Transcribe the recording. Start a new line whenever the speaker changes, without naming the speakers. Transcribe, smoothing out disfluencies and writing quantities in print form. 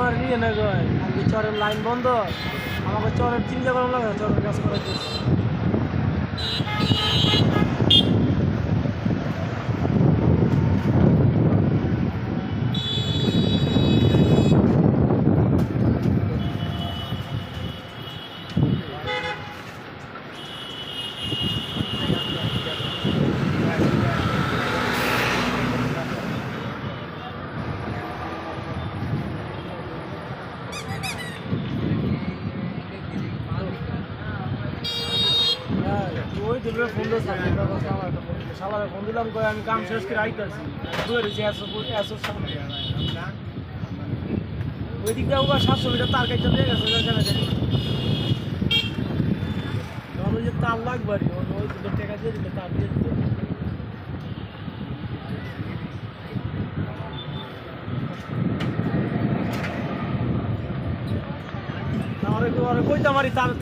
আমার নিয়ে নেই গো আমি চরের লাইন বন্ধ আমাকে চরের চিন্তা করা লাগে চরের কাজ করে দিচ্ছি ওই দিলে ফোন দিয়েছে সালারে ফোন দিলাম কই আমি কাম শেষ করে আইতাছি দুয়ে রয়েছে এসো সামনে ওই দিক দিয়ে 700 মিটার তার কাছে দিয়ে গেছে জানা জানি তখন ওই যে তার লাগবে আর ওই দুটো টাকা দিয়ে দিলে তার দিয়ে দিতে আমার কইতে মারি তার